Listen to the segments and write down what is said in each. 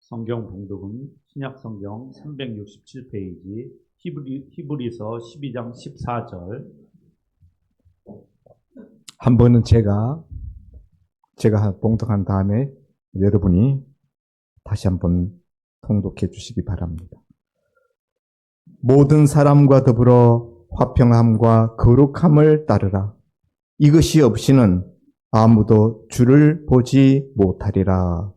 성경 봉독은 신약성경 367페이지 히브리서 12장 14절. 한 번은 제가 봉독한 다음에 여러분이 다시 한번 통독해 주시기 바랍니다. 모든 사람과 더불어 화평함과 거룩함을 따르라. 이것이 없이는 아무도 주를 보지 못하리라.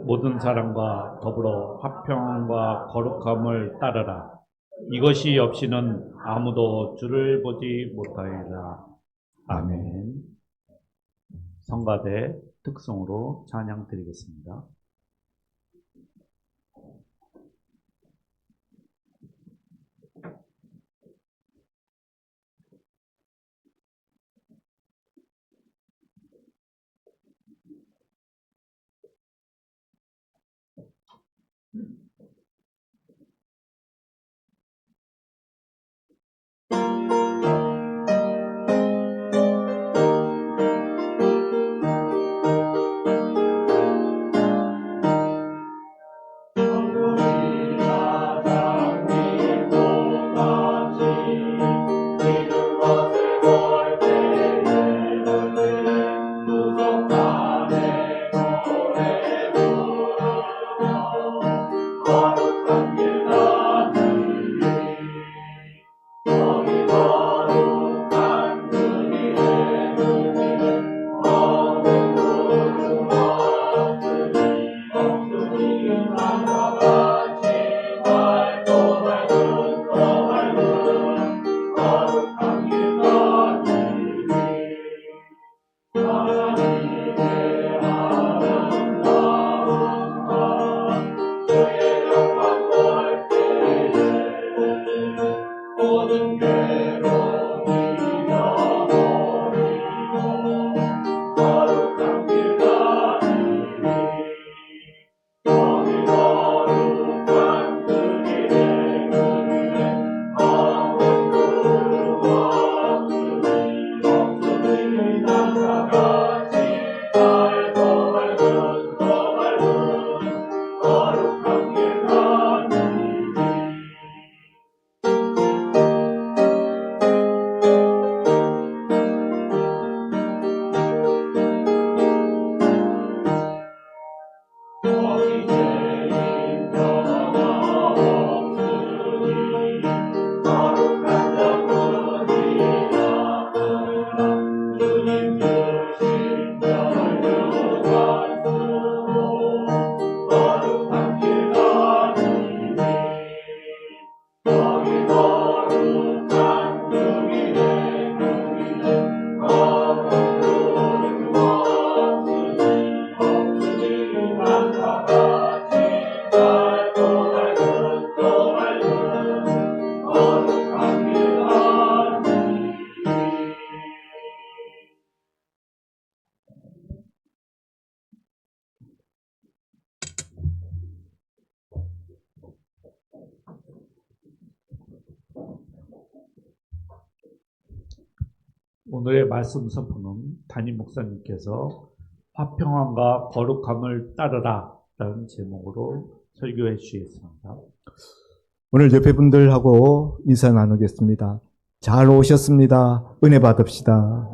모든 사람과 더불어 화평과 거룩함을 따르라. 이것이 없이는 아무도 주를 보지 못하리라. 아멘. 성가대 특성으로 찬양 드리겠습니다. 오늘의 말씀 선포는 담임 목사님께서 화평함과 거룩함을 따르라 라는 제목으로 설교해 주시겠습니다. 오늘 옆에 분들하고 인사 나누겠습니다. 잘 오셨습니다. 은혜 받읍시다.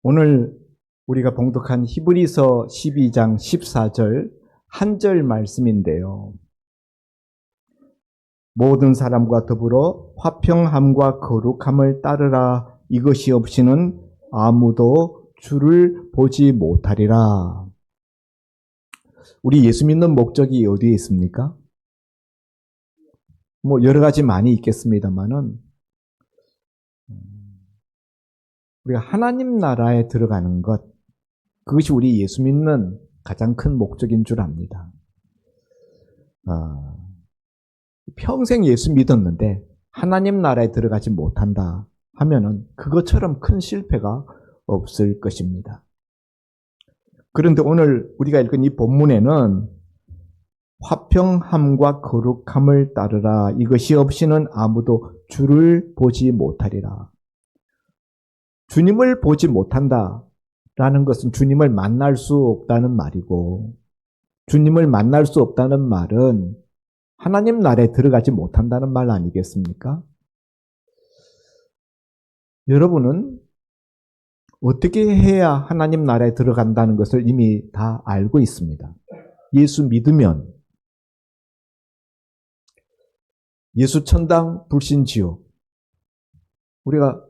오늘 우리가 봉독한 히브리서 12장 14절 한 절 말씀인데요. 모든 사람과 더불어 화평함과 거룩함을 따르라. 이것이 없이는 아무도 주를 보지 못하리라. 우리 예수 믿는 목적이 어디에 있습니까? 여러 가지 많이 있겠습니다만은 우리가 하나님 나라에 들어가는 것, 그것이 우리 예수 믿는 가장 큰 목적인 줄 압니다. 평생 예수 믿었는데 하나님 나라에 들어가지 못한다 하면은 그것처럼 큰 실패가 없을 것입니다. 그런데 오늘 우리가 읽은 이 본문에는 화평함과 거룩함을 따르라. 이것이 없이는 아무도 주를 보지 못하리라. 주님을 보지 못한다라는 것은 주님을 만날 수 없다는 말이고, 주님을 만날 수 없다는 말은 하나님 나라에 들어가지 못한다는 말 아니겠습니까? 여러분은 어떻게 해야 하나님 나라에 들어간다는 것을 이미 다 알고 있습니다. 예수 믿으면 예수 천당 불신 지옥, 우리가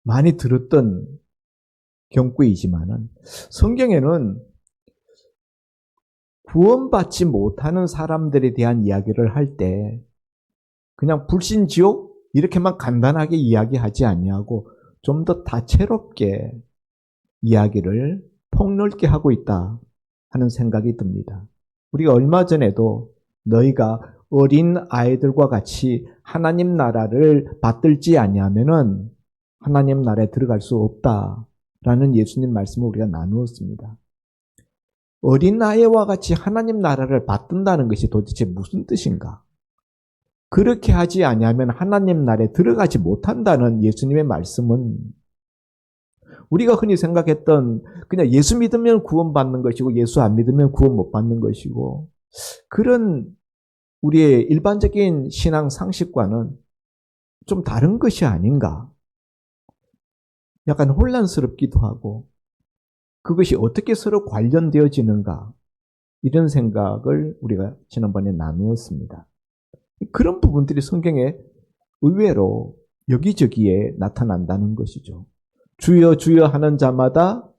많이 들었던 경구이지만은 성경에는 구원받지 못하는 사람들에 대한 이야기를 할 때 그냥 불신 지옥 이렇게만 간단하게 이야기하지 아니하고 좀 더 다채롭게 이야기를 폭넓게 하고 있다 하는 생각이 듭니다. 우리가 얼마 전에도 너희가 어린 아이들과 같이 하나님 나라를 받들지 아니하면은 하나님 나라에 들어갈 수 없다라는 예수님 말씀을 우리가 나누었습니다. 어린 아이와 같이 하나님 나라를 받든다는 것이 도대체 무슨 뜻인가? 그렇게 하지 아니하면 하나님 나라에 들어가지 못한다는 예수님의 말씀은 우리가 흔히 생각했던 그냥 예수 믿으면 구원받는 것이고 예수 안 믿으면 구원 못 받는 것이고 그런 우리의 일반적인 신앙 상식과는 좀 다른 것이 아닌가? 약간 혼란스럽기도 하고 그것이 어떻게 서로 관련되어지는가? 이런 생각을 우리가 지난번에 나누었습니다. 그런 부분들이 성경에 의외로 여기저기에 나타난다는 것이죠. 주여 주여 하는 자마다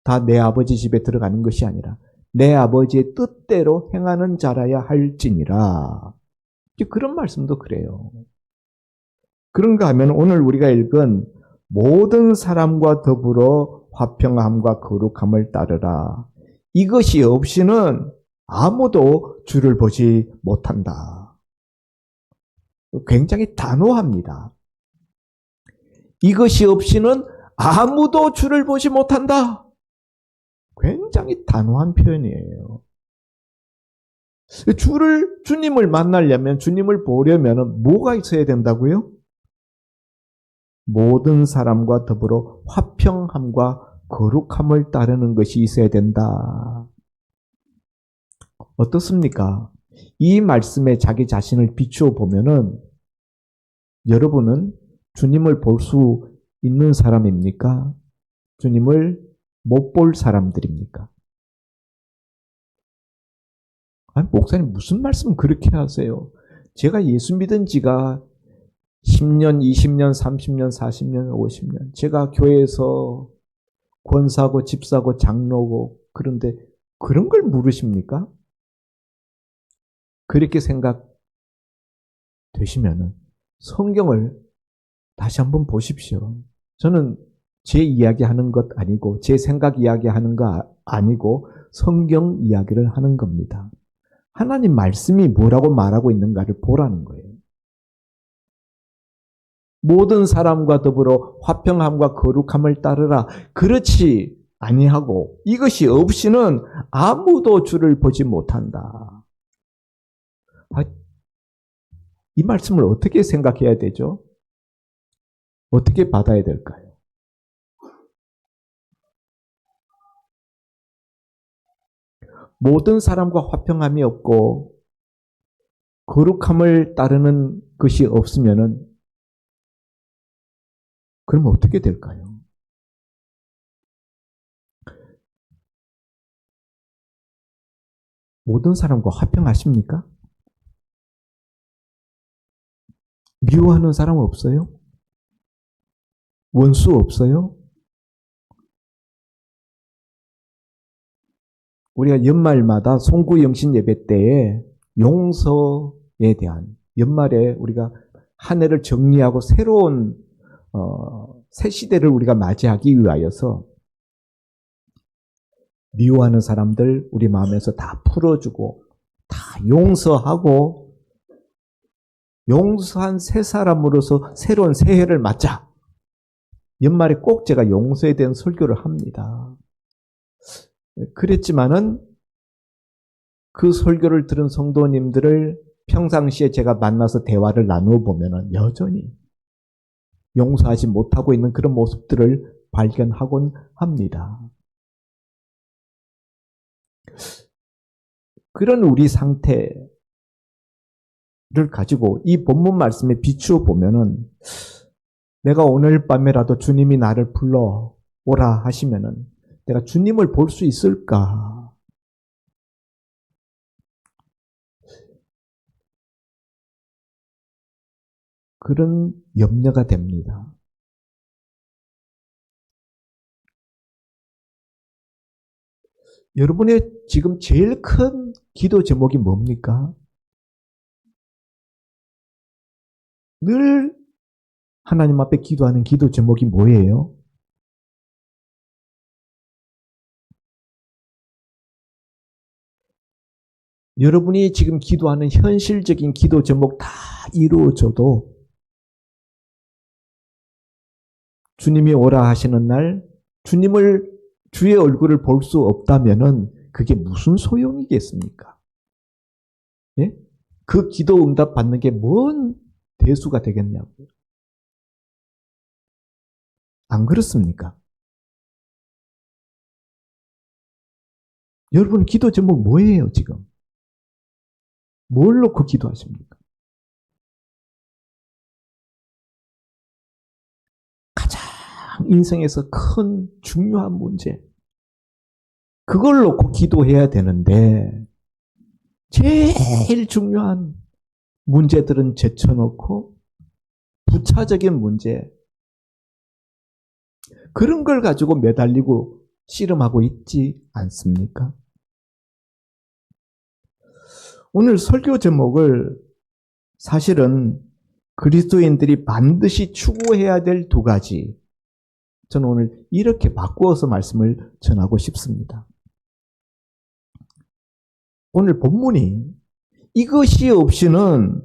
다 내 아버지 집에 들어가는 것이 아니라 내 아버지의 뜻대로 행하는 자라야 할지니라. 그런 말씀도 그래요. 그런가 하면 오늘 우리가 읽은 모든 사람과 더불어 화평함과 거룩함을 따르라. 이것이 없이는 아무도 주를 보지 못한다. 굉장히 단호합니다. 이것이 없이는 아무도 주를 보지 못한다. 굉장히 단호한 표현이에요. 주님을 만나려면, 주님을 보려면 뭐가 있어야 된다고요? 모든 사람과 더불어 화평함과 거룩함을 따르는 것이 있어야 된다. 어떻습니까? 이 말씀에 자기 자신을 비추어 보면은 여러분은 주님을 볼 수 있는 사람입니까? 주님을 못 볼 사람들입니까? 아니, 목사님 무슨 말씀 그렇게 하세요? 제가 예수 믿은 지가 10년, 20년, 30년, 40년, 50년. 제가 교회에서 권사고 집사고 장로고 그런데 그런 걸 물으십니까? 그렇게 생각되시면은 성경을 다시 한번 보십시오. 저는 제 이야기하는 것 아니고 제 생각 이야기하는 거 아니고 성경 이야기를 하는 겁니다. 하나님 말씀이 뭐라고 말하고 있는가를 보라는 거예요. 모든 사람과 더불어 화평함과 거룩함을 따르라. 그렇지 아니하고 이것이 없이는 아무도 주를 보지 못한다. 이 말씀을 어떻게 생각해야 되죠? 어떻게 받아야 될까요? 모든 사람과 화평함이 없고 거룩함을 따르는 것이 없으면은 그럼 어떻게 될까요? 모든 사람과 화평하십니까? 미워하는 사람 없어요? 원수 없어요? 우리가 연말마다 송구영신 예배 때에 용서에 대한 연말에 우리가 한 해를 정리하고 새로운 새 시대를 우리가 맞이하기 위하여서 미워하는 사람들 우리 마음에서 다 풀어주고 다 용서하고 용서한 새 사람으로서 새로운 새해를 맞자. 연말에 꼭 제가 용서에 대한 설교를 합니다. 그랬지만은 그 설교를 들은 성도님들을 평상시에 제가 만나서 대화를 나누어 보면은 여전히 용서하지 못하고 있는 그런 모습들을 발견하곤 합니다. 그런 우리 상태를 가지고 이 본문 말씀에 비추어 보면은 내가 오늘 밤에라도 주님이 나를 불러 오라 하시면은 내가 주님을 볼 수 있을까? 그런 염려가 됩니다. 여러분의 지금 제일 큰 기도 제목이 뭡니까? 늘 하나님 앞에 기도하는 기도 제목이 뭐예요? 여러분이 지금 기도하는 현실적인 기도 제목 다 이루어져도 주님이 오라 하시는 날 주의 얼굴을 볼 수 없다면은 그게 무슨 소용이겠습니까? 예? 그 기도 응답 받는 게 뭔 대수가 되겠냐고요. 안 그렇습니까? 여러분 기도 제목 뭐예요 지금? 뭘 놓고 기도하십니까? 가장 인생에서 큰 중요한 문제 그걸 놓고 기도해야 되는데 제일 중요한 문제들은 제쳐놓고 부차적인 문제 그런 걸 가지고 매달리고 씨름하고 있지 않습니까? 오늘 설교 제목을 사실은 그리스도인들이 반드시 추구해야 될 두 가지 저는 오늘 이렇게 바꾸어서 말씀을 전하고 싶습니다. 오늘 본문이 이것이 없이는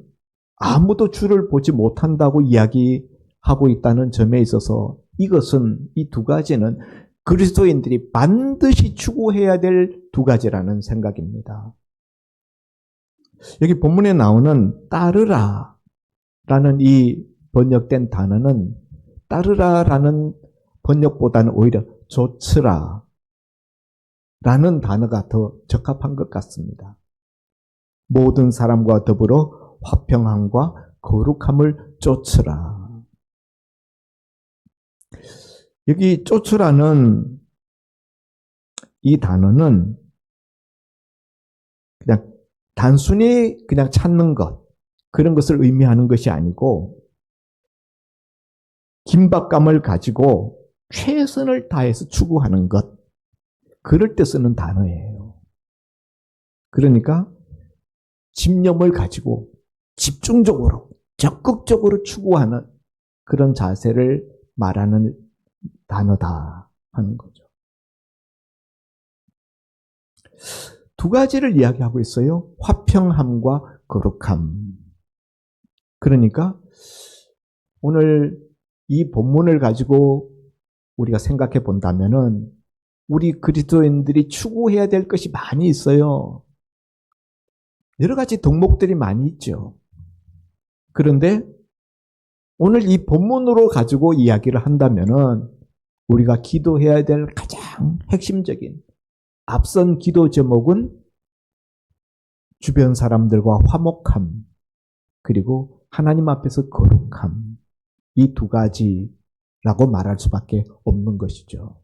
아무도 주를 보지 못한다고 이야기하고 있다는 점에 있어서 이것은 이 두 가지는 그리스도인들이 반드시 추구해야 될 두 가지라는 생각입니다. 여기 본문에 나오는 따르라 라는 이 번역된 단어는 따르라라는 번역보다는 오히려 좇으라 라는 단어가 더 적합한 것 같습니다. 모든 사람과 더불어 화평함과 거룩함을 좇으라. 여기 쫓으라는 이 단어는 그냥 단순히 그냥 찾는 것, 그런 것을 의미하는 것이 아니고 긴박감을 가지고 최선을 다해서 추구하는 것, 그럴 때 쓰는 단어예요. 그러니까 집념을 가지고 집중적으로, 적극적으로 추구하는 그런 자세를 말하는 단어다 하는 거죠. 두 가지를 이야기하고 있어요. 화평함과 거룩함. 그러니까 오늘 이 본문을 가지고 우리가 생각해 본다면은 우리 그리스도인들이 추구해야 될 것이 많이 있어요. 여러 가지 덕목들이 많이 있죠. 그런데 오늘 이 본문으로 가지고 이야기를 한다면은 우리가 기도해야 될 가장 핵심적인 앞선 기도 제목은 주변 사람들과 화목함 그리고 하나님 앞에서 거룩함 이 두 가지라고 말할 수밖에 없는 것이죠.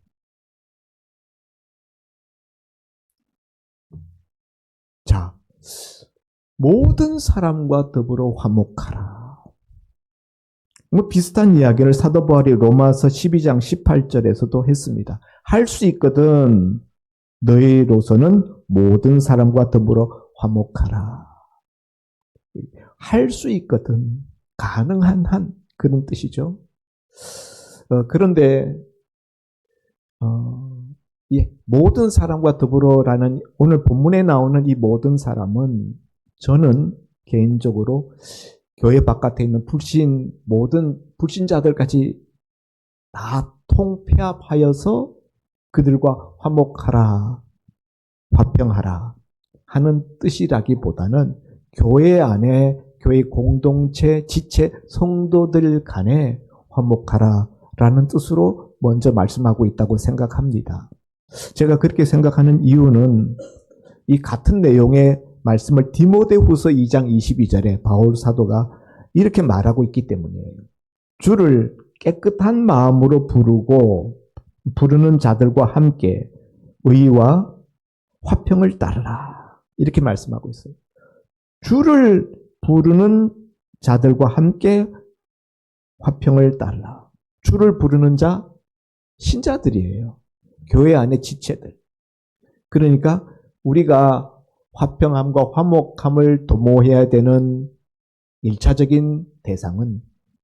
자, 모든 사람과 더불어 화목하라. 뭐 비슷한 이야기를 사도 바울이 로마서 12장 18절에서도 했습니다. 할 수 있거든 너희로서는 모든 사람과 더불어 화목하라. 할 수 있거든 가능한 한 그런 뜻이죠. 그런데 모든 사람과 더불어라는 오늘 본문에 나오는 이 모든 사람은 저는 개인적으로 교회 바깥에 있는 모든 불신자들까지 다 통폐합하여서 그들과 화목하라, 화평하라 하는 뜻이라기보다는 교회 안에 교회 공동체, 지체, 성도들 간에 화목하라라는 뜻으로 먼저 말씀하고 있다고 생각합니다. 제가 그렇게 생각하는 이유는 이 같은 내용의 말씀을 디모데후서 2장 22절에 바울 사도가 이렇게 말하고 있기 때문이에요. 주를 깨끗한 마음으로 부르는 자들과 함께 의와 화평을 따르라. 이렇게 말씀하고 있어요. 주를 부르는 자들과 함께 화평을 따르라. 주를 부르는 자, 신자들이에요. 교회 안의 지체들. 그러니까 우리가 화평함과 화목함을 도모해야 되는 1차적인 대상은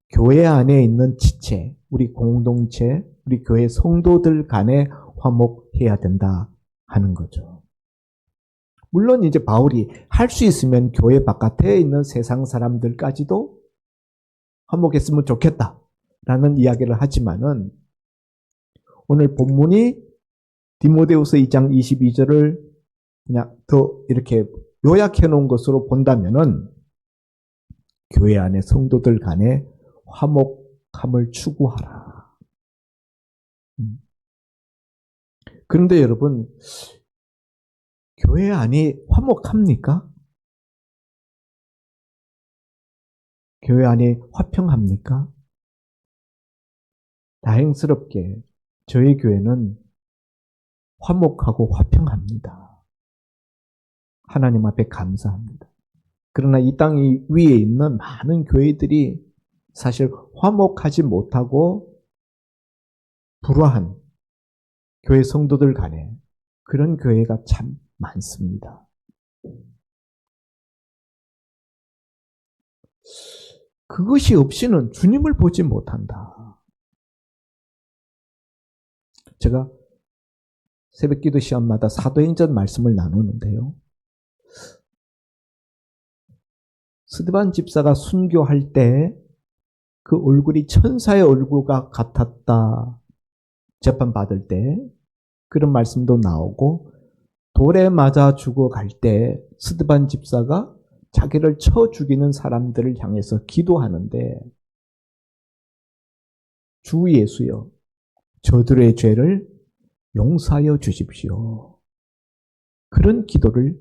교회 안에 있는 지체, 우리 공동체, 우리 교회 성도들 간에 화목해야 된다 하는 거죠. 물론 이제 바울이 할 수 있으면 교회 바깥에 있는 세상 사람들까지도 화목했으면 좋겠다라는 이야기를 하지만은 오늘 본문이 디모데후서 2장 22절을 그냥 더 이렇게 요약해 놓은 것으로 본다면은 교회 안에 성도들 간에 화목함을 추구하라. 그런데 여러분, 교회 안이 화목합니까? 교회 안이 화평합니까? 다행스럽게 저희 교회는 화목하고 화평합니다. 하나님 앞에 감사합니다. 그러나 이 땅 위에 있는 많은 교회들이 사실 화목하지 못하고 불화한 교회 성도들 간에 그런 교회가 참 많습니다. 그것이 없이는 주님을 보지 못한다. 제가 새벽기도 시간마다 사도행전 말씀을 나누는데요. 스데반 집사가 순교할 때 그 얼굴이 천사의 얼굴과 같았다. 재판받을 때 그런 말씀도 나오고 돌에 맞아 죽어갈 때 스데반 집사가 자기를 쳐 죽이는 사람들을 향해서 기도하는데 주 예수여 저들의 죄를 용서하여 주십시오. 그런 기도를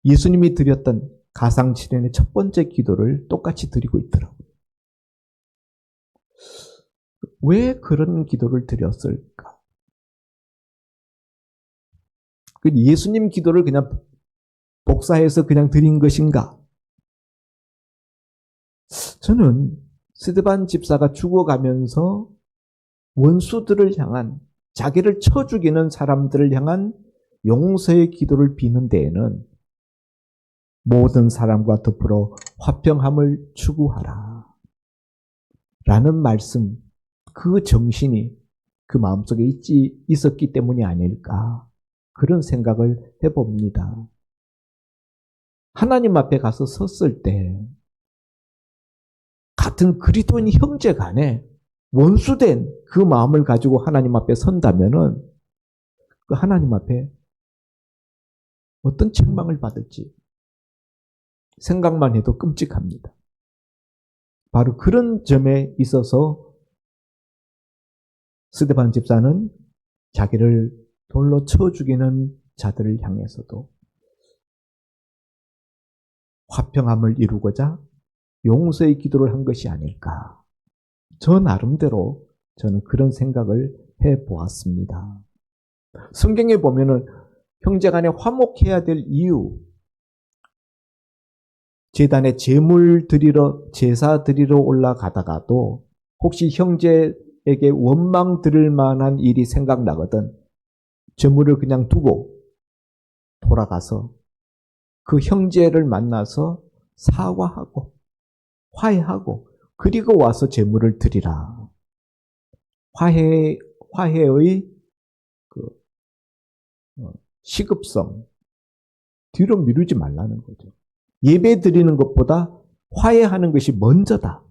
예수님이 드렸던 가상칠연의 첫 번째 기도를 똑같이 드리고 있더라고요. 왜 그런 기도를 드렸을까? 예수님 기도를 그냥 복사해서 그냥 드린 것인가? 저는 스데반 집사가 죽어가면서 원수들을 향한 자기를 쳐 죽이는 사람들을 향한 용서의 기도를 비는 데에는 모든 사람과 더불어 화평함을 추구하라 라는 말씀, 그 정신이 그 마음속에 있었기 때문이 아닐까 그런 생각을 해봅니다. 하나님 앞에 가서 섰을 때 같은 그리스도인 형제 간에 원수된 그 마음을 가지고 하나님 앞에 선다면은 그 하나님 앞에 어떤 책망을 받을지 생각만 해도 끔찍합니다. 바로 그런 점에 있어서 스데반 집사는 자기를 돌로 쳐 죽이는 자들을 향해서도 화평함을 이루고자 용서의 기도를 한 것이 아닐까. 저 나름대로 저는 그런 생각을 해보았습니다. 성경에 보면은 형제간에 화목해야 될 이유, 제단에 제사 드리러 올라가다가도 혹시 형제에게 원망 들을 만한 일이 생각나거든 제물을 그냥 두고 돌아가서 그 형제를 만나서 사과하고 화해하고 그리고 와서 제물을 드리라. 화해의 그 시급성 뒤로 미루지 말라는 거죠. 예배 드리는 것보다 화해하는 것이 먼저다.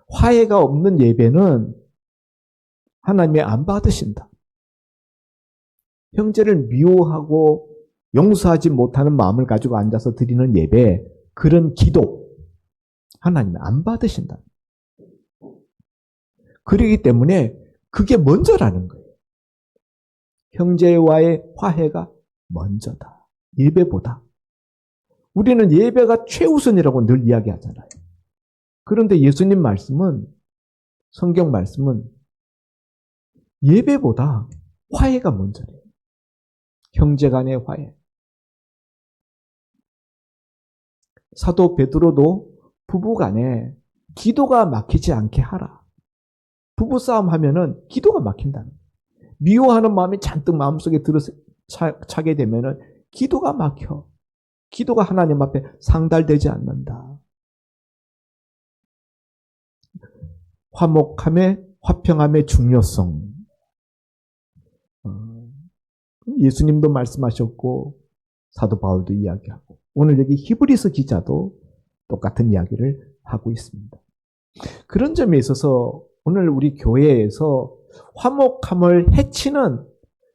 화해가 없는 예배는 하나님이 안 받으신다. 형제를 미워하고 용서하지 못하는 마음을 가지고 앉아서 드리는 예배, 그런 기도 하나님이 안 받으신다. 그러기 때문에 그게 먼저라는 거예요. 형제와의 화해가 먼저다. 예배보다. 우리는 예배가 최우선이라고 늘 이야기하잖아요. 그런데 예수님 말씀은, 성경 말씀은 예배보다 화해가 먼저래요. 형제 간의 화해. 사도 베드로도 부부 간에 기도가 막히지 않게 하라. 부부싸움 하면은 기도가 막힌다는 거예요. 미워하는 마음이 잔뜩 마음속에 차게 되면은 기도가 막혀. 기도가 하나님 앞에 상달되지 않는다. 화목함의, 화평함의 중요성. 예수님도 말씀하셨고 사도 바울도 이야기하고 오늘 여기 히브리서 기자도 똑같은 이야기를 하고 있습니다. 그런 점에 있어서 오늘 우리 교회에서 화목함을 해치는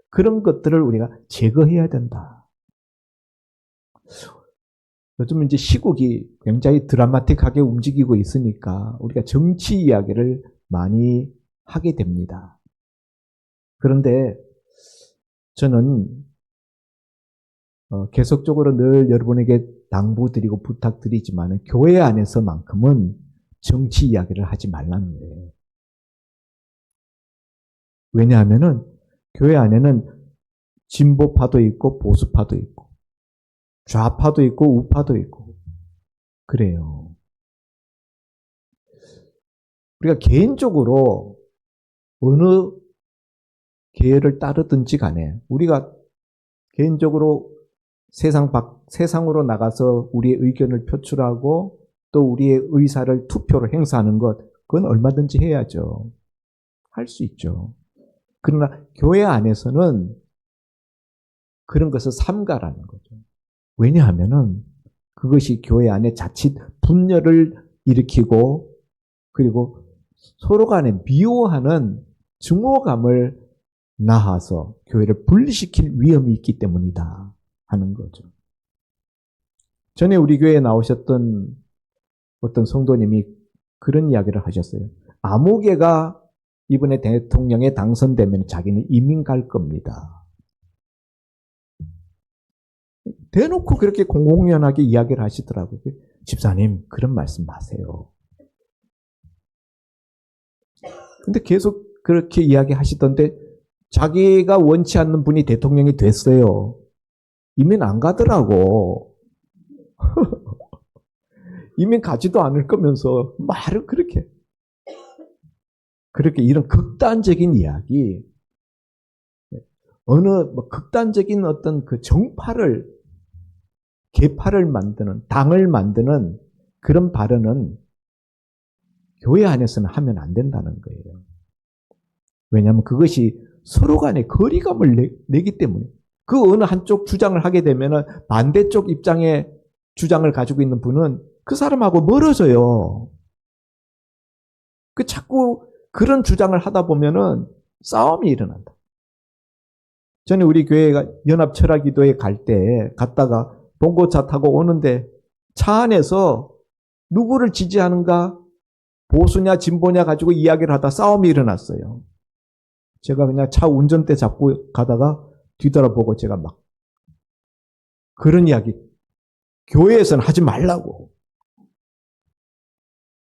그런 것들을 우리가 제거해야 된다. 요즘 이제 시국이 굉장히 드라마틱하게 움직이고 있으니까 우리가 정치 이야기를 많이 하게 됩니다. 그런데 저는 계속적으로 늘 여러분에게 당부드리고 부탁드리지만 교회 안에서만큼은 정치 이야기를 하지 말라는 거예요. 왜냐하면은 교회 안에는 진보파도 있고 보수파도 있고 좌파도 있고 우파도 있고 그래요. 우리가 개인적으로 어느 계열을 따르든지 간에 우리가 개인적으로 세상으로 나가서 우리의 의견을 표출하고 또 우리의 의사를 투표로 행사하는 것, 그건 얼마든지 해야죠. 할 수 있죠. 그러나 교회 안에서는 그런 것을 삼가라는 거죠. 왜냐하면은 그것이 교회 안에 자칫 분열을 일으키고 그리고 서로 간에 미워하는 증오감을 낳아서 교회를 분리시킬 위험이 있기 때문이다 하는 거죠. 전에 우리 교회에 나오셨던 어떤 성도님이 그런 이야기를 하셨어요. 아무개가 이번에 대통령에 당선되면 자기는 이민 갈 겁니다. 대놓고 그렇게 공공연하게 이야기를 하시더라고요. 집사님, 그런 말씀 마세요. 근데 계속 그렇게 이야기하시던데 자기가 원치 않는 분이 대통령이 됐어요. 이민 안 가더라고. 이민 가지도 않을 거면서 말을 그렇게 이런 극단적인 이야기, 어느 극단적인 어떤 그 정파를 계파를 만드는 당을 만드는 그런 발언은 교회 안에서는 하면 안 된다는 거예요. 왜냐하면 그것이 서로 간의 거리감을 내기 때문에 그 어느 한쪽 주장을 하게 되면 반대쪽 입장의 주장을 가지고 있는 분은 그 사람하고 멀어져요. 그 자꾸 그런 주장을 하다 보면은 싸움이 일어난다. 전에 우리 교회가 연합 철학기도회 갔다가 봉고차 타고 오는데 차 안에서 누구를 지지하는가 보수냐 진보냐 가지고 이야기를 하다 싸움이 일어났어요. 제가 그냥 차 운전대 잡고 가다가 뒤돌아보고 제가 막 그런 이야기 교회에서는 하지 말라고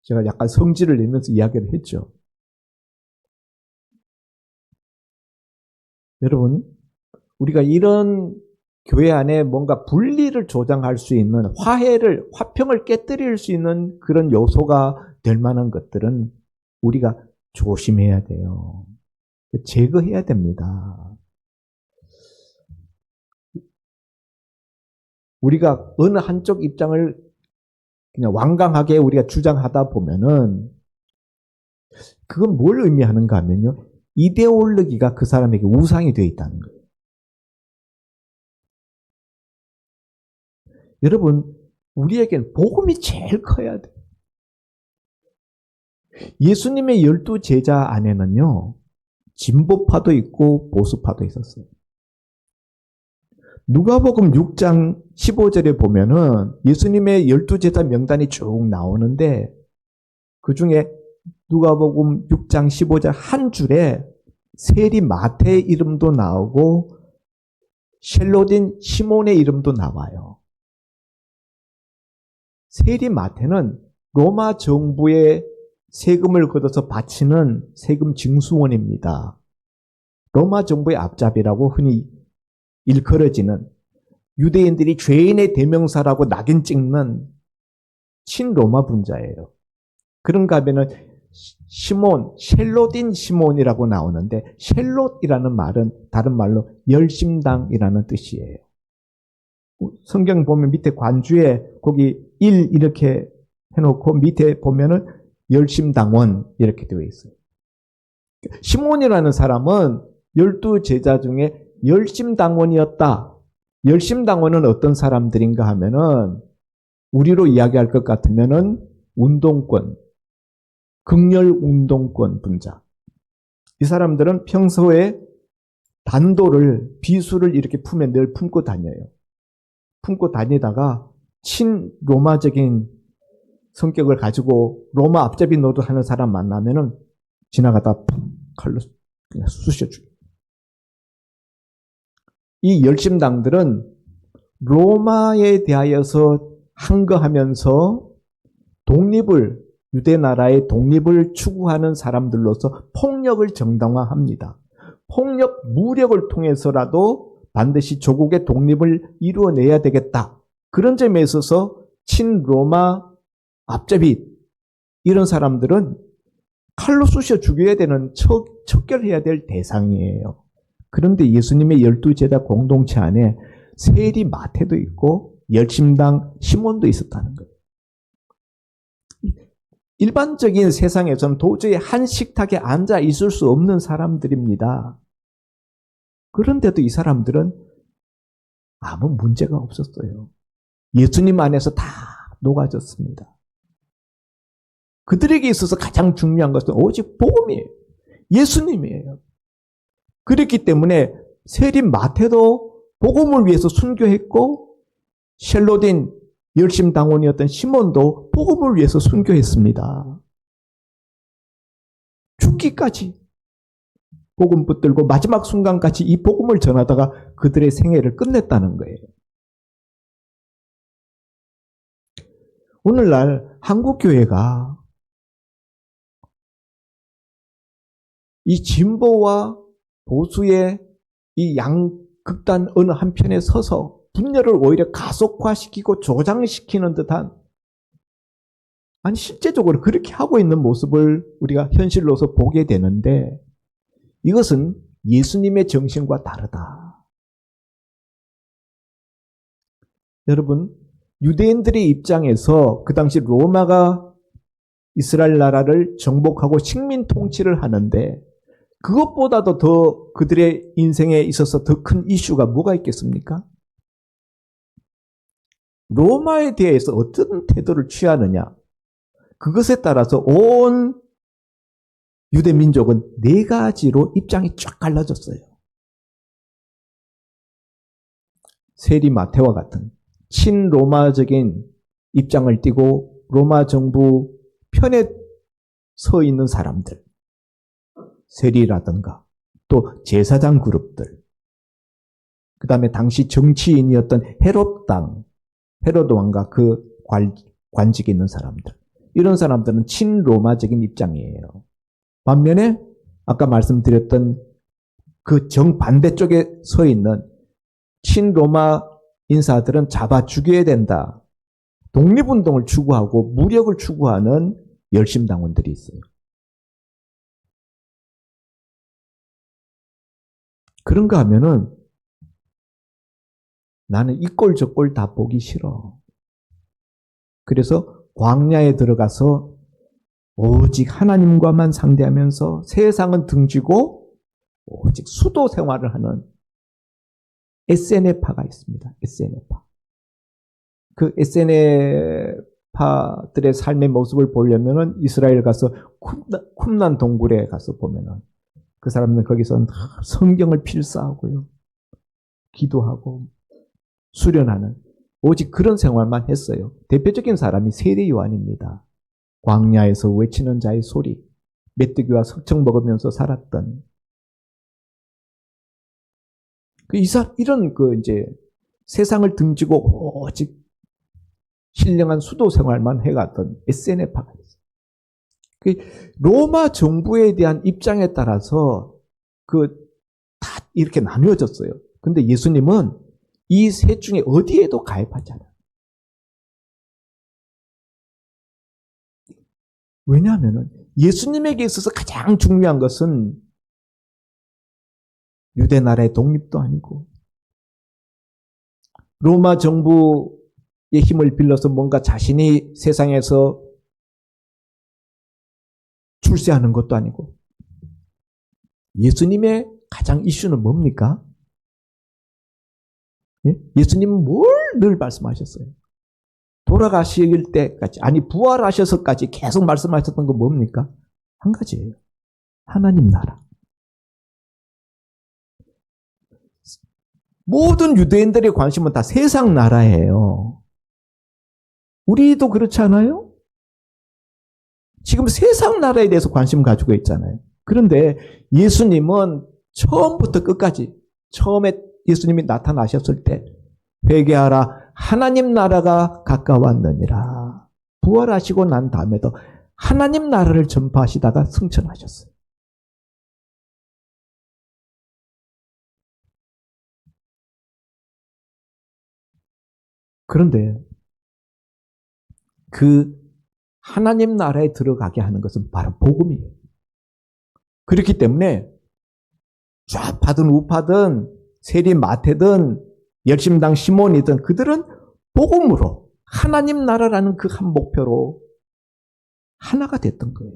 제가 약간 성질을 내면서 이야기를 했죠. 여러분, 우리가 이런 교회 안에 뭔가 분리를 조장할 수 있는 화평을 깨뜨릴 수 있는 그런 요소가 될 만한 것들은 우리가 조심해야 돼요. 제거해야 됩니다. 우리가 어느 한쪽 입장을 그냥 완강하게 우리가 주장하다 보면은 그건 뭘 의미하는가 하면요. 이데올로기가 그 사람에게 우상이 되어 있다는 거예요. 여러분, 우리에겐 복음이 제일 커야 돼요. 예수님의 12제자 안에는요. 진보파도 있고 보수파도 있었어요. 누가복음 6장 15절에 보면은 예수님의 12제자 명단이 쭉 나오는데 그 중에 누가복음 6장 15절 한 줄에 세리 마태의 이름도 나오고 셀로딘 시몬의 이름도 나와요. 세리 마태는 로마 정부에 세금을 걷어서 바치는 세금 징수원입니다. 로마 정부의 앞잡이라고 흔히 일컬어지는 유대인들이 죄인의 대명사라고 낙인 찍는 친로마 분자예요. 그런가 하면은 시몬, 셀로딘 시몬이라고 나오는데 셀롯이라는 말은 다른 말로 열심당이라는 뜻이에요. 성경 보면 밑에 관주에 거기 1 이렇게 해놓고 밑에 보면은 열심당원 이렇게 되어 있어요. 시몬이라는 사람은 12제자 중에 열심당원이었다. 열심당원은 어떤 사람들인가 하면은 우리로 이야기할 것 같으면은 운동권, 극렬운동권 분자. 이 사람들은 평소에 단도를, 비수를 이렇게 품에 늘 품고 다녀요. 품고 다니다가 친로마적인 성격을 가지고 로마 앞잡이 노릇하는 사람 만나면은 지나가다 칼로 그냥 쑤셔줘요. 이 열심당들은 로마에 대하여서 항거하면서 독립을, 유대 나라의 독립을 추구하는 사람들로서 폭력을 정당화합니다. 폭력, 무력을 통해서라도 반드시 조국의 독립을 이루어내야 되겠다. 그런 점에 있어서 친로마 앞잡이 이런 사람들은 칼로 쑤셔 죽여야 되는 척결해야 될 대상이에요. 그런데 예수님의 12제자 공동체 안에 세리 마태도 있고 열심당 시몬도 있었다는 거예요. 일반적인 세상에서는 도저히 한 식탁에 앉아 있을 수 없는 사람들입니다. 그런데도 이 사람들은 아무 문제가 없었어요. 예수님 안에서 다 녹아졌습니다. 그들에게 있어서 가장 중요한 것은 오직 복음이에요. 예수님이에요. 그렇기 때문에 세리 마태도 복음을 위해서 순교했고 셀로딘 열심당원이었던 시몬도 복음을 위해서 순교했습니다. 죽기까지 복음 붙들고 마지막 순간까지 이 복음을 전하다가 그들의 생애를 끝냈다는 거예요. 오늘날 한국교회가 이 진보와 보수의 이 양극단 어느 한편에 서서 분열을 오히려 가속화시키고 조장시키는 듯한, 아니 실제적으로 그렇게 하고 있는 모습을 우리가 현실로서 보게 되는데 이것은 예수님의 정신과 다르다. 여러분, 유대인들의 입장에서 그 당시 로마가 이스라엘 나라를 정복하고 식민 통치를 하는데 그것보다도 더 그들의 인생에 있어서 더 큰 이슈가 뭐가 있겠습니까? 로마에 대해서 어떤 태도를 취하느냐. 그것에 따라서 온 유대 민족은 4가지로 입장이 쫙 갈라졌어요. 세리 마태와 같은 친로마적인 입장을 띠고 로마 정부 편에 서 있는 사람들, 세리라든가 또 제사장 그룹들, 그 다음에 당시 정치인이었던 헤롯 왕과 그 관직에 있는 사람들, 이런 사람들은 친로마적인 입장이에요. 반면에 아까 말씀드렸던 그 정반대쪽에 서 있는 친로마 인사들은 잡아 죽여야 된다. 독립운동을 추구하고 무력을 추구하는 열심당원들이 있어요. 그런가 하면은 나는 이 꼴 저 꼴 다 보기 싫어. 그래서 광야에 들어가서 오직 하나님과만 상대하면서 세상은 등지고 오직 수도 생활을 하는 에세네파가 있습니다. 에세네파. 그 에세네파들의 삶의 모습을 보려면은 이스라엘 가서 쿰난 동굴에 가서 보면은 그 사람들은 거기서 성경을 필사하고요. 기도하고 수련하는 오직 그런 생활만 했어요. 대표적인 사람이 세례 요한입니다. 광야에서 외치는 자의 소리. 메뚜기와 석청 먹으면서 살았던 이런 이제 세상을 등지고 오직 신령한 수도 생활만 해갔던 에세네파가 있어요. 로마 정부에 대한 입장에 따라서 다 이렇게 나누어졌어요. 근데 예수님은 이 셋 중에 어디에도 가입하지 않아요. 왜냐하면 예수님에게 있어서 가장 중요한 것은 유대 나라의 독립도 아니고 로마 정부의 힘을 빌려서 뭔가 자신이 세상에서 출세하는 것도 아니고 예수님의 가장 이슈는 뭡니까? 예수님은 뭘 늘 말씀하셨어요? 돌아가실 때까지, 아니 부활하셔서까지 계속 말씀하셨던 건 뭡니까? 한 가지예요. 하나님 나라. 모든 유대인들의 관심은 다 세상 나라예요. 우리도 그렇지 않아요? 지금 세상 나라에 대해서 관심 가지고 있잖아요. 그런데 예수님은 처음부터 끝까지, 처음에 예수님이 나타나셨을 때 회개하라, 하나님 나라가 가까웠느니라. 부활하시고 난 다음에도 하나님 나라를 전파하시다가 승천하셨어요. 그런데 그 하나님 나라에 들어가게 하는 것은 바로 복음이에요. 그렇기 때문에 좌파든 우파든 세리 마태든 열심당 시몬이든 그들은 복음으로 하나님 나라라는 그 한 목표로 하나가 됐던 거예요.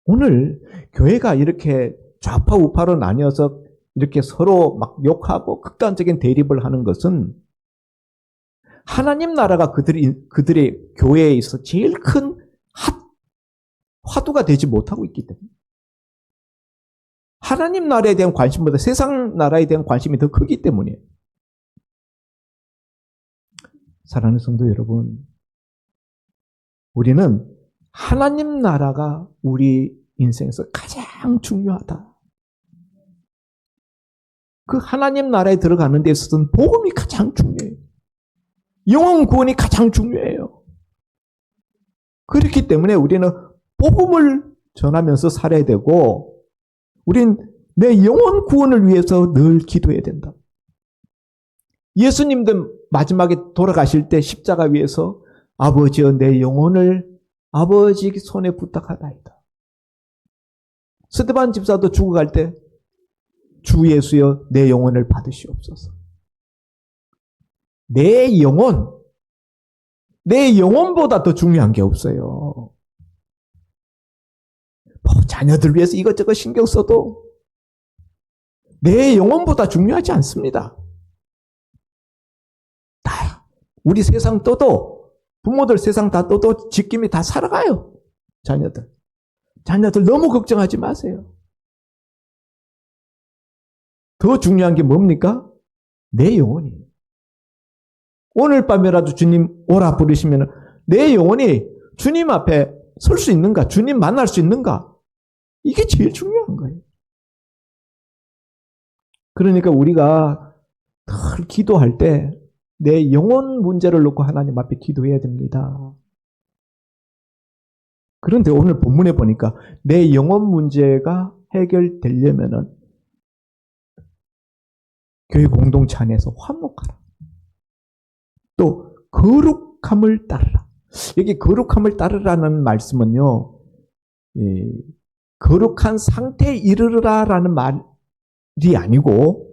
오늘 교회가 이렇게 좌파 우파로 나뉘어서 이렇게 서로 막 욕하고 극단적인 대립을 하는 것은 하나님 나라가 그들의 교회에 있어 제일 큰 화두가 되지 못하고 있기 때문에 하나님 나라에 대한 관심보다 세상 나라에 대한 관심이 더 크기 때문이에요. 사랑하는 성도 여러분, 우리는 하나님 나라가 우리 인생에서 가장 중요하다. 그 하나님 나라에 들어가는 데 있어서는 복음이 가장 중요해요. 영혼 구원이 가장 중요해요. 그렇기 때문에 우리는 복음을 전하면서 살아야 되고 우린 내 영혼 구원을 위해서 늘 기도해야 된다. 예수님도 마지막에 돌아가실 때 십자가 위에서 아버지여 내 영혼을 아버지 손에 부탁하나이다. 스데반 집사도 죽어갈 때 주 예수여 내 영혼을 받으시옵소서. 내 영혼보다 더 중요한 게 없어요. 자녀들 위해서 이것저것 신경 써도 내 영혼보다 중요하지 않습니다. 다 우리 세상 떠도 부모들 세상 다 떠도 집김이 다 살아가요. 자녀들 너무 걱정하지 마세요. 더 중요한 게 뭡니까? 내 영혼이에요. 오늘 밤에라도 주님 오라 부르시면 내 영혼이 주님 앞에 설 수 있는가? 주님 만날 수 있는가? 이게 제일 중요한 거예요. 그러니까 우리가 늘 기도할 때 내 영혼 문제를 놓고 하나님 앞에 기도해야 됩니다. 그런데 오늘 본문에 보니까 내 영혼 문제가 해결되려면은 교회 공동체 안에서 화목하라. 또 거룩함을 따르라. 여기 거룩함을 따르라는 말씀은요. 거룩한 상태에 이르르라라는 말이 아니고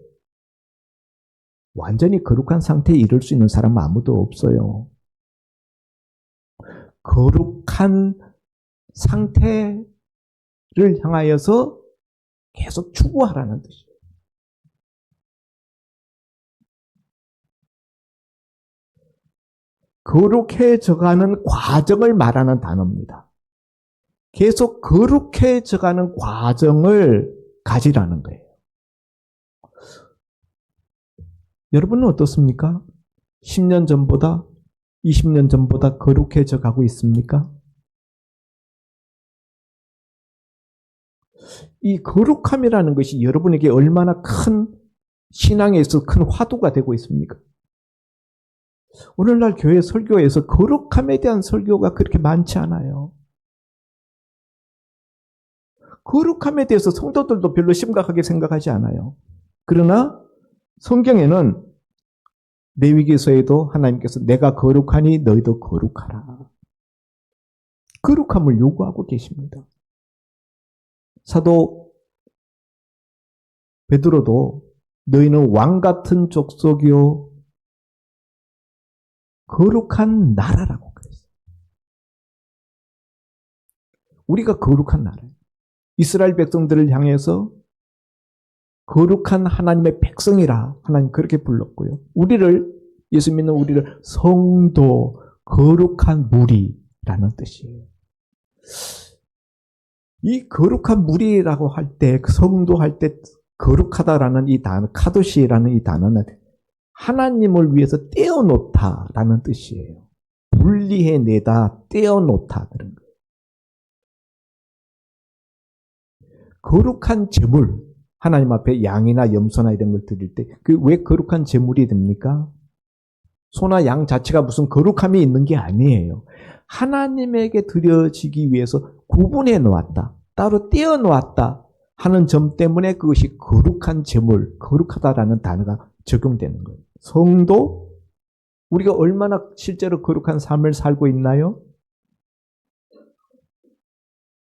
완전히 거룩한 상태에 이를 수 있는 사람은 아무도 없어요. 거룩한 상태를 향하여서 계속 추구하라는 뜻이에요. 거룩해져가는 과정을 말하는 단어입니다. 계속 거룩해져가는 과정을 가지라는 거예요. 여러분은 어떻습니까? 10년 전보다 20년 전보다 거룩해져 가고 있습니까? 이 거룩함이라는 것이 여러분에게 얼마나 큰 신앙에 있어서 큰 화두가 되고 있습니까? 오늘날 교회 설교에서 거룩함에 대한 설교가 그렇게 많지 않아요. 거룩함에 대해서 성도들도 별로 심각하게 생각하지 않아요. 그러나 성경에는 레위기서에도 하나님께서 내가 거룩하니 너희도 거룩하라. 거룩함을 요구하고 계십니다. 사도 베드로도 너희는 왕 같은 족속이요 거룩한 나라라고 그랬어요. 우리가 거룩한 나라예요. 이스라엘 백성들을 향해서 거룩한 하나님의 백성이라 하나님 그렇게 불렀고요. 예수 믿는 우리를 성도, 거룩한 무리라는 뜻이에요. 이 거룩한 무리라고 할 때, 성도 할 때 거룩하다라는 이 단어, 카도시라는 이 단어는 하나님을 위해서 떼어놓다라는 뜻이에요. 분리해내다, 떼어놓다 그런 거예요. 거룩한 제물, 하나님 앞에 양이나 염소나 이런 걸 드릴 때, 왜 거룩한 제물이 됩니까? 소나 양 자체가 무슨 거룩함이 있는 게 아니에요. 하나님에게 드려지기 위해서 구분해 놓았다, 따로 떼어 놓았다 하는 점 때문에 그것이 거룩한 제물, 거룩하다라는 단어가 적용되는 거예요. 성도, 우리가 얼마나 실제로 거룩한 삶을 살고 있나요?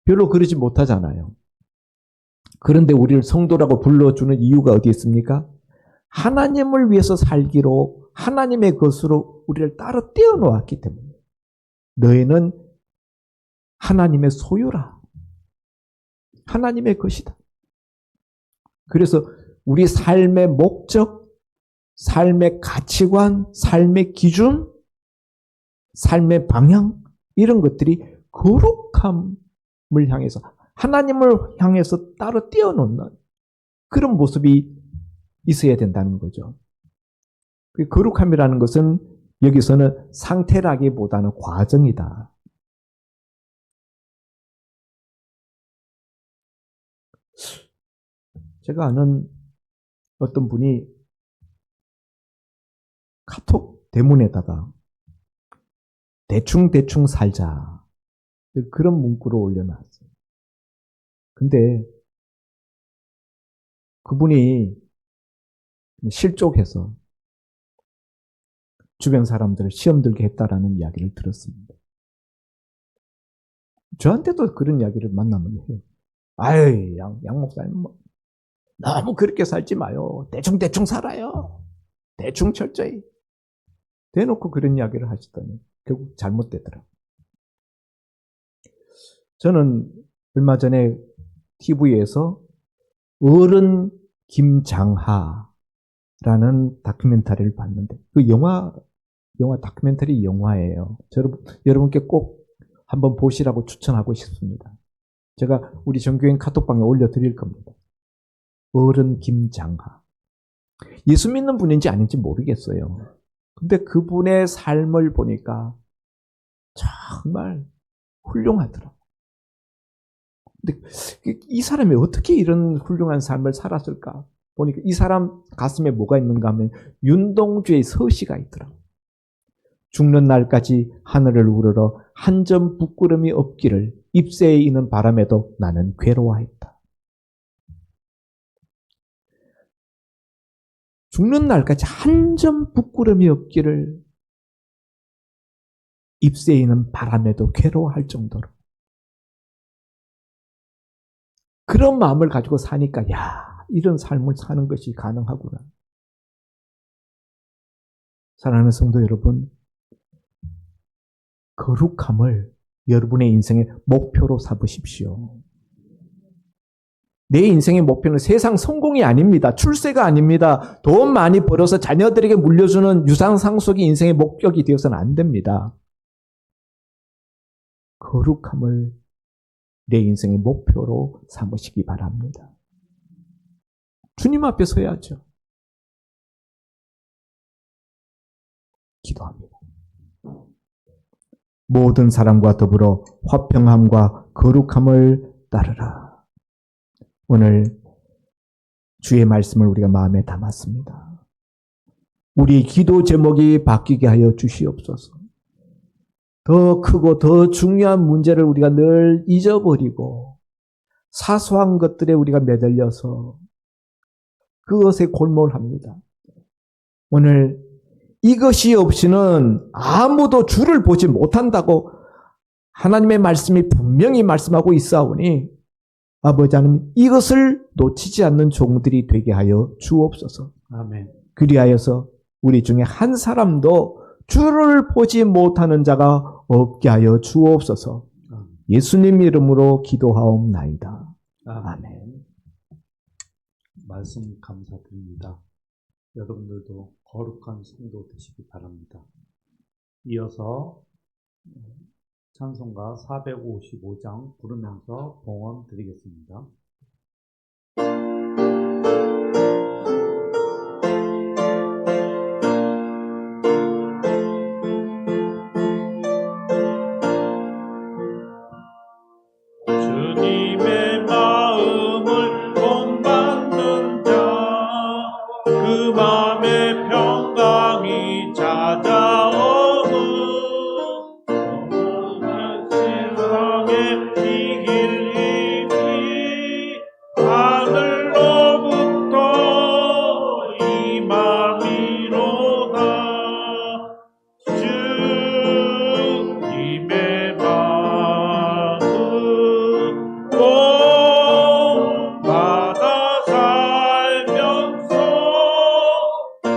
별로 그러지 못하잖아요. 그런데 우리를 성도라고 불러주는 이유가 어디 있습니까? 하나님을 위해서 살기로 하나님의 것으로 우리를 따로 떼어놓았기 때문에 너희는 하나님의 소유라. 하나님의 것이다. 그래서 우리 삶의 목적, 삶의 가치관, 삶의 기준, 삶의 방향 이런 것들이 거룩함을 향해서 하나님을 향해서 따로 떼어놓는 그런 모습이 있어야 된다는 거죠. 거룩함이라는 것은 여기서는 상태라기보다는 과정이다. 제가 아는 어떤 분이 카톡 대문에다가 대충 살자 그런 문구를 올려놨어요. 근데 그분이 실족해서 주변 사람들을 시험 들게 했다라는 이야기를 들었습니다. 저한테도 그런 이야기를 만나면 해요. 아유, 양 목사님 너무 그렇게 살지 마요. 대충 살아요. 대충 철저히. 대놓고 그런 이야기를 하시더니 결국 잘못되더라고요. 저는 얼마 전에 TV에서 어른 김장하라는 다큐멘터리를 봤는데 그 영화 다큐멘터리 영화예요. 여러분께 꼭 한번 보시라고 추천하고 싶습니다. 제가 우리 정교인 카톡방에 올려드릴 겁니다. 어른 김장하. 예수 믿는 분인지 아닌지 모르겠어요. 근데 그분의 삶을 보니까 정말 훌륭하더라고요. 근데 이 사람이 어떻게 이런 훌륭한 삶을 살았을까? 보니까 이 사람 가슴에 뭐가 있는가 하면 윤동주의 서시가 있더라고요. 죽는 날까지 하늘을 우러러 한 점 부끄럼이 없기를 잎새에 있는 바람에도 나는 괴로워했다. 죽는 날까지 한 점 부끄럼이 없기를 잎새에 있는 바람에도 괴로워할 정도로 그런 마음을 가지고 사니까 이런 삶을 사는 것이 가능하구나. 사랑하는 성도 여러분, 거룩함을 여러분의 인생의 목표로 삼으십시오. 내 인생의 목표는 세상 성공이 아닙니다. 출세가 아닙니다. 돈 많이 벌어서 자녀들에게 물려주는 유상상속이 인생의 목적이 되어서는 안 됩니다. 거룩함을 내 인생의 목표로 삼으시기 바랍니다. 주님 앞에 서야죠. 기도합니다. 모든 사람과 더불어 화평함과 거룩함을 따르라. 오늘 주의 말씀을 우리가 마음에 담았습니다. 우리 기도 제목이 바뀌게 하여 주시옵소서. 더 크고 더 중요한 문제를 우리가 늘 잊어버리고 사소한 것들에 우리가 매달려서 그것에 골몰합니다. 오늘 이것이 없이는 아무도 주를 보지 못한다고 하나님의 말씀이 분명히 말씀하고 있사오니 아버지 하나님 이것을 놓치지 않는 종들이 되게 하여 주옵소서. 아멘. 그리하여서 우리 중에 한 사람도 주를 보지 못하는 자가 없게 하여 주옵소서. 예수님 이름으로 기도하옵나이다. 아멘. 말씀 감사드립니다. 여러분들도 거룩한 성도 되시기 바랍니다. 이어서 찬송가 455장 부르면서 봉헌 드리겠습니다. 주님의 마음을 본받는 자, 그 마음의 평강이 찾아오는 세상의 이 길 이미 하늘로부터 임함이로다. 주님의 마음 본받아 살면서 그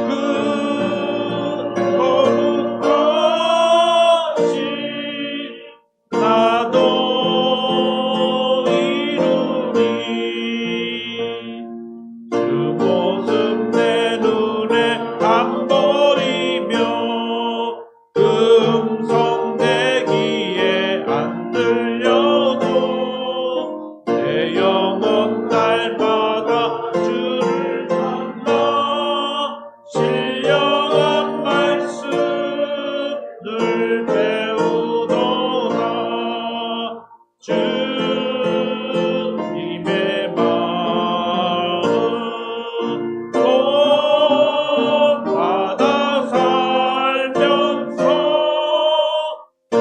거룩하신 나도 이루리. 주 모습 내 눈에 안 보이며 그 음성 내 귀에 안 들려도 내 영혼 날마다 주를 만나 신령한 말씀을 배우도다. 주님의 마음 본받아 살면서 그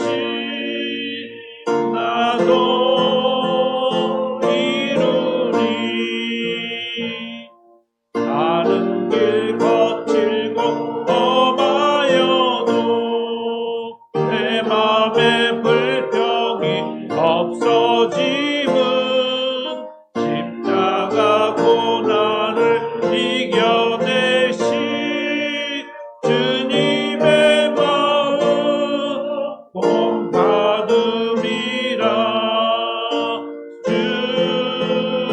거룩하신 나도 이루리. 다른 길 거칠고 험하여도 내 맘에 불평이 없어짐은 십자가 고난을 이겨내신 주님의 마음 본받음이라.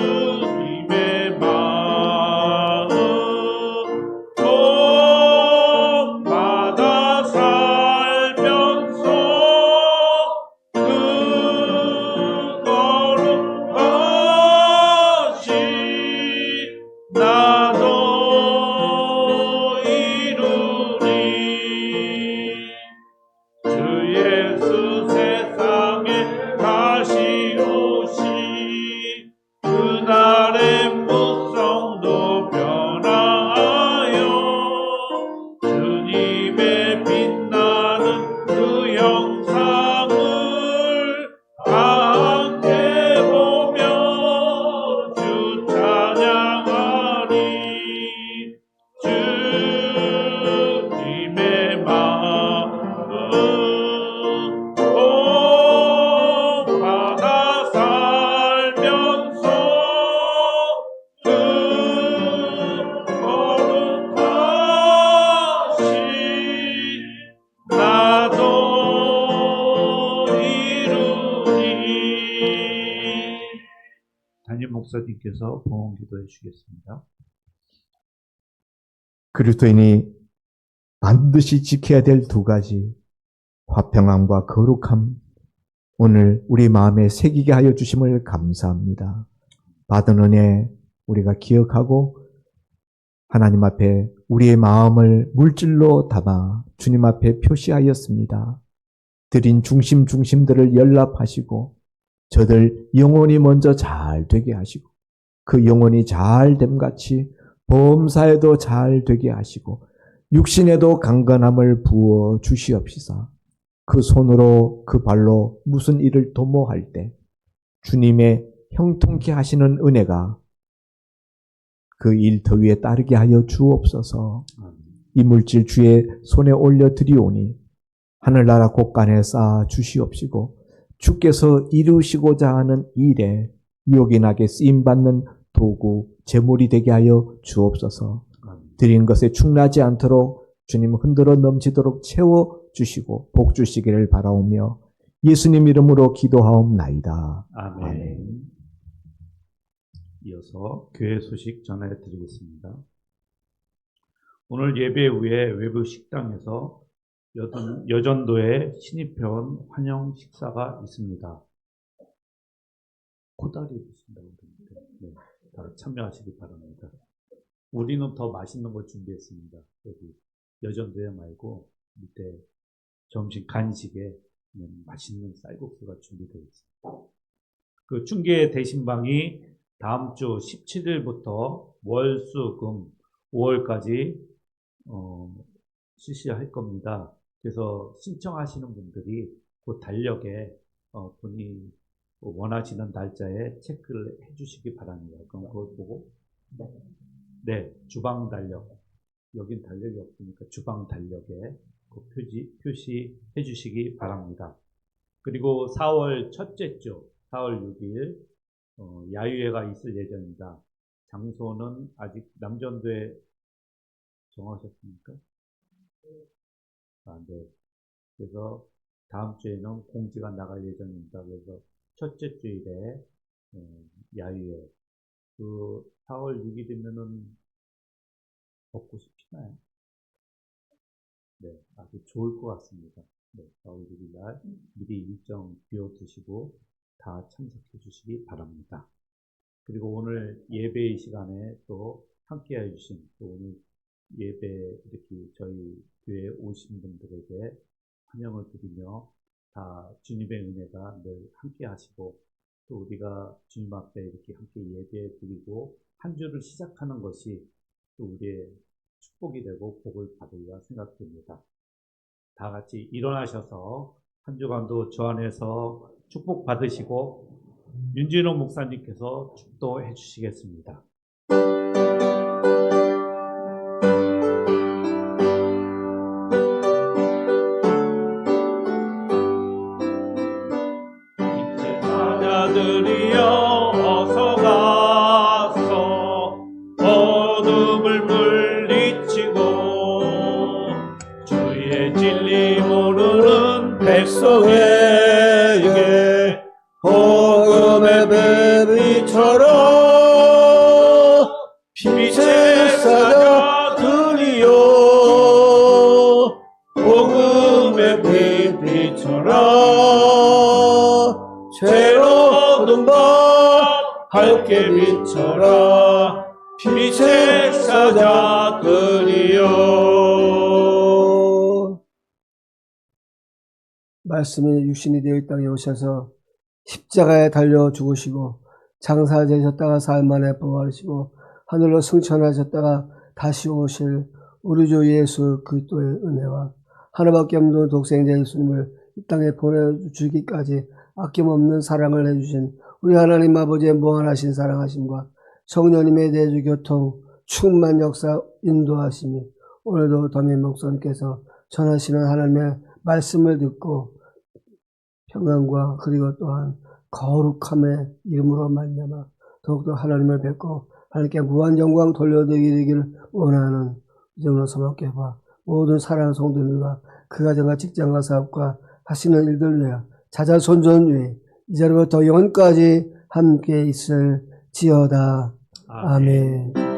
주님의 마음 본받아 살면서 그 거룩하신 나도 이루리. 주 예수 세상에 다시 오시 그날의 무성도 변화하여 주님의 빛나는 그 영상을 함께 보며 주 찬양하리. 주님의 마음 본받아 살면서 그 거룩하신 나도 이루리. 담임 목사님께서 봉헌 기도해 주시겠습니다. 그리스도인이 반드시 지켜야 될 두 가지, 화평함과 거룩함, 오늘 우리 마음에 새기게 하여 주심을 감사합니다. 받은 은혜 우리가 기억하고 하나님 앞에 우리의 마음을 물질로 담아 주님 앞에 표시하였습니다. 드린 중심들을 연락하시고 저들 영혼이 먼저 잘 되게 하시고 그 영혼이 잘 됨같이 범사에도 잘 되게 하시고 육신에도 강건함을 부어 주시옵시사. 그 손으로 그 발로 무슨 일을 도모할 때 주님의 형통케 하시는 은혜가 그 일 더위에 따르게 하여 주옵소서. 이 물질 주의 손에 올려 드리오니 하늘나라 곳간에 쌓아 주시옵시고 주께서 이루시고자 하는 일에 유혹인하게 쓰임받는 도구, 재물이 되게 하여 주옵소서. 드린 것에 충나지 않도록 주님 흔들어 넘치도록 채워주시고 복 주시기를 바라오며 예수님 이름으로 기도하옵나이다. 아멘. 이어서 교회 소식 전해드리겠습니다. 오늘 예배 후에 외부 식당에서 여전도에 신입회원 환영 식사가 있습니다. 코다리 드신다고 그러는데 네, 다 참여하시기 바랍니다. 우리는 더 맛있는 걸 준비했습니다. 여기 여전도에 말고 밑에 점심 간식에 맛있는 쌀국수가 준비되어 있습니다. 그 중계 대신방이 다음 주 17일부터 월, 수, 금 5월까지 실시할 겁니다. 그래서 신청하시는 분들이 그 달력에 본인이 원하시는 날짜에 체크를 해주시기 바랍니다. 그럼 그걸 보고 네, 주방 달력. 여긴 달력이 없으니까 주방 달력에 그 표시해 주시기 바랍니다. 그리고 4월 첫째 주, 4월 6일 야유회가 있을 예정입니다. 장소는 아직 남전도에 정하셨습니까? 네. 그래서 다음 주에는 공지가 나갈 예정입니다. 그래서 첫째 주일에 야유회. 그 4월 6일이면은 벚꽃이 피나요? 네, 아주 좋을 것 같습니다. 네, 4월 6일 날 미리 일정 비워두시고 다 참석해 주시기 바랍니다. 그리고 오늘 예배의 시간에 또 함께 해주신 또 오늘 예배 이렇게 저희 교회에 오신 분들에게 환영을 드리며 다 주님의 은혜가 늘 함께 하시고 또 우리가 주님 앞에 이렇게 함께 예배 드리고 한 주를 시작하는 것이 또 우리의 축복이 되고 복을 받으리라 생각됩니다. 다 같이 일어나셔서 한 주간도 주 안에서 축복 받으시고 윤진호 목사님께서 축도해 주시겠습니다. 사자들이여 어서 가서 어둠을 물리치고 주의 진리 모르는 백성에게 복음의 베비처럼 빛의 사자들이여 복음의 베비처럼 새로운 밤 밝게 비춰라 빛의 사자들이여. 말씀이 육신이 되어 이 땅에 오셔서 십자가에 달려 죽으시고 장사되셨다가 사흘 만에 부활하시고 하늘로 승천하셨다가 다시 오실 우리 주 예수 그리스도의 은혜와 하나밖에 없는 독생자 예수님을 이 땅에 보내주기까지 아낌없는 사랑을 해주신 우리 하나님 아버지의 무한하신 사랑하심과 성령님의 내주 교통 충만 역사 인도하심이 오늘도 더민 목사님께서 전하시는 하나님의 말씀을 듣고 평안과 그리고 또한 거룩함의 이름으로 말미암아 더욱더 하나님을 뵙고 하나님께 무한 영광 돌려드리기를 원하는 이정도 서먹게 봐 모든 사랑하는 성도들과 그 가정과 직장과 사업과 하시는 일들 위해 자자손전 위에 이제로부터 영원까지 함께 있을지어다. 아멘.